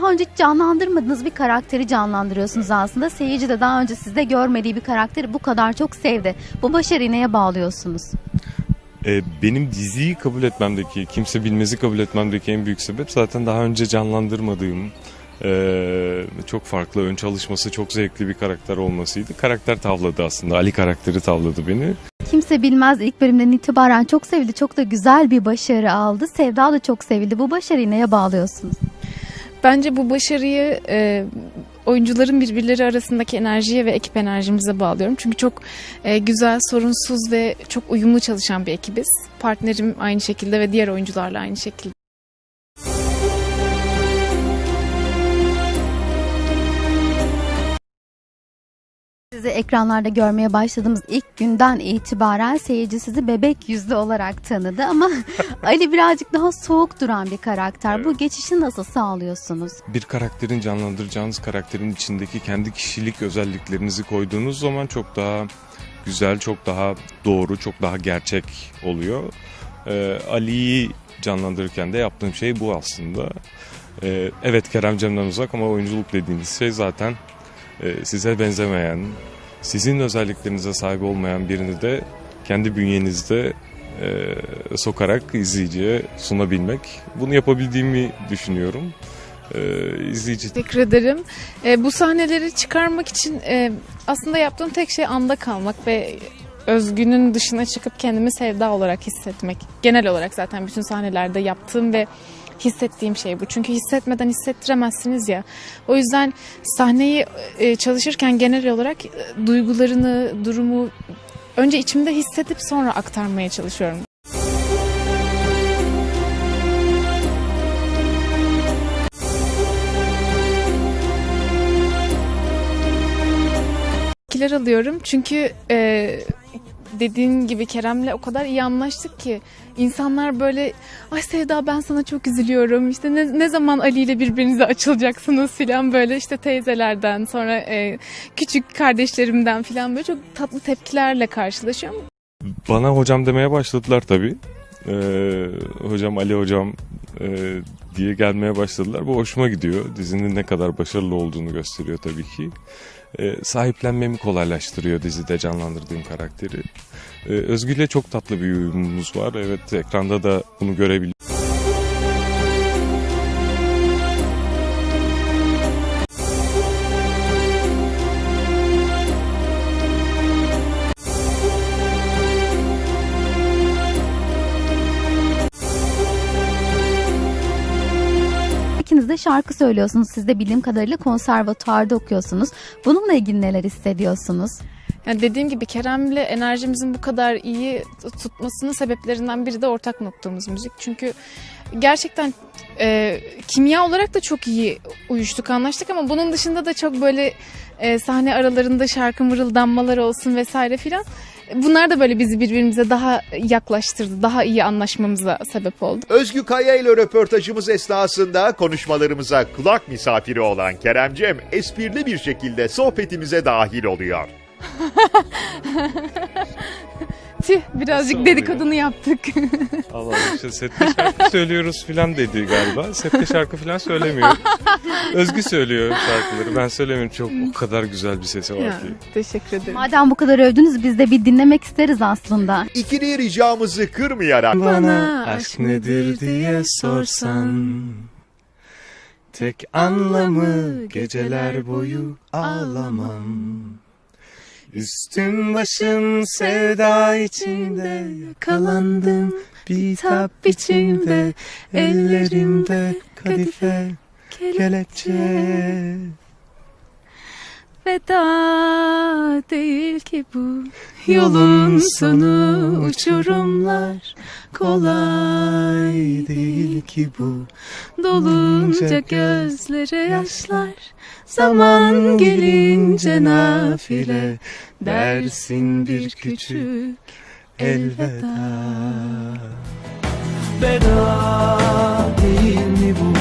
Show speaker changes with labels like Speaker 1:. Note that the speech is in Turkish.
Speaker 1: Daha önce hiç canlandırmadığınız bir karakteri canlandırıyorsunuz aslında. Seyirci de daha önce sizde görmediği bir karakteri bu kadar çok sevdi. Bu başarıyı neye bağlıyorsunuz?
Speaker 2: Benim diziyi kabul etmemdeki, kimse bilmezi kabul etmemdeki en büyük sebep zaten daha önce canlandırmadığım, çok farklı, ön çalışması çok zevkli bir karakter olmasıydı. Karakter tavladı aslında, Ali karakteri tavladı beni.
Speaker 1: Kimse Bilmez ilk bölümden itibaren çok sevildi. Çok da güzel bir başarı aldı. Sevda da çok sevildi. Bu başarıyı neye bağlıyorsunuz?
Speaker 3: Bence bu başarıyı oyuncuların birbirleri arasındaki enerjiye ve ekip enerjimize bağlıyorum. Çünkü çok güzel, sorunsuz ve çok uyumlu çalışan bir ekibiz. Partnerim aynı şekilde ve diğer oyuncularla aynı şekilde.
Speaker 1: Sizi ekranlarda görmeye başladığımız ilk günden itibaren seyirci sizi bebek yüzlü olarak tanıdı ama Ali birazcık daha soğuk duran bir karakter.
Speaker 2: Evet.
Speaker 1: Bu geçişi nasıl sağlıyorsunuz?
Speaker 2: Bir karakterin, canlandıracağınız karakterin içindeki kendi kişilik özelliklerinizi koyduğunuz zaman çok daha güzel, çok daha doğru, çok daha gerçek oluyor. Ali'yi canlandırırken de yaptığım şey bu aslında. Evet, Kerem Cem'den uzak ama oyunculuk dediğiniz şey zaten size benzemeyen, sizin özelliklerinize sahip olmayan birini de kendi bünyenizde sokarak izleyiciye sunabilmek. Bunu yapabildiğimi düşünüyorum. İzleyici...
Speaker 3: Teşekkür ederim. Bu sahneleri çıkarmak için aslında yaptığım tek şey anda kalmak ve özgünün dışına çıkıp kendimi Sevda olarak hissetmek. Genel olarak zaten bütün sahnelerde yaptığım ve hissettiğim şey bu. Çünkü hissetmeden hissettiremezsiniz ya. O yüzden sahneyi çalışırken genel olarak duygularını, durumu önce içimde hissedip sonra aktarmaya çalışıyorum. Tepkiler alıyorum çünkü dediğin gibi Kerem'le o kadar iyi anlaştık ki insanlar böyle ay Sevda ben sana çok üzülüyorum işte ne zaman Ali ile birbirinize açılacaksınız filan böyle işte teyzelerden sonra küçük kardeşlerimden filan böyle çok tatlı tepkilerle karşılaşıyorum.
Speaker 2: Bana hocam demeye başladılar tabii. Hocam, Ali hocam diye gelmeye başladılar. Bu hoşuma gidiyor. Dizinin ne kadar başarılı olduğunu gösteriyor tabii ki. Sahiplenmemi kolaylaştırıyor dizide canlandırdığım karakteri. Özgü ile çok tatlı bir uyumumuz var. Evet, ekranda da bunu görebiliyorum.
Speaker 1: İkiniz de şarkı söylüyorsunuz. Siz de bildiğim kadarıyla konservatuvarda okuyorsunuz. Bununla ilgili neler hissediyorsunuz?
Speaker 3: Yani dediğim gibi Kerem'le enerjimizin bu kadar iyi tutmasının sebeplerinden biri de ortak noktamız müzik. Çünkü gerçekten kimya olarak da çok iyi uyuştuk, anlaştık ama bunun dışında da çok böyle sahne aralarında şarkı mırıldanmaları olsun vesaire filan. Bunlar da böyle bizi birbirimize daha yaklaştırdı, daha iyi anlaşmamıza sebep oldu.
Speaker 4: Özgü Kaya ile röportajımız esnasında konuşmalarımıza kulak misafiri olan Kerem Cem esprili bir şekilde sohbetimize dahil oluyor.
Speaker 3: Tüh, birazcık dedikodunu yaptık.
Speaker 2: Allah işte sette şarkı söylüyoruz filan dedi galiba. Sette şarkı filan söylemiyor. Özgü söylüyor şarkıları. Ben söylemiyorum. Çok o kadar güzel bir sesi var ki.
Speaker 3: Teşekkür ederim.
Speaker 1: Madem bu kadar övdünüz biz de bir dinlemek isteriz aslında.
Speaker 4: İkili ricamızı kırmayarak
Speaker 5: Bana aşk nedir diye sorsan, tek anlamı geceler boyu ağlamam. Üstüm başım sevda içinde, yakalandım bitap içinde, ellerimde kadife kelepçe.
Speaker 3: Veda değil ki bu
Speaker 5: Yolun sonu uçurumlar, kolay değil ki bu.
Speaker 3: dolunca gözlere yaşlar.
Speaker 5: Zaman gelince nafile, dersin bir küçük elveda. Veda değil mi bu?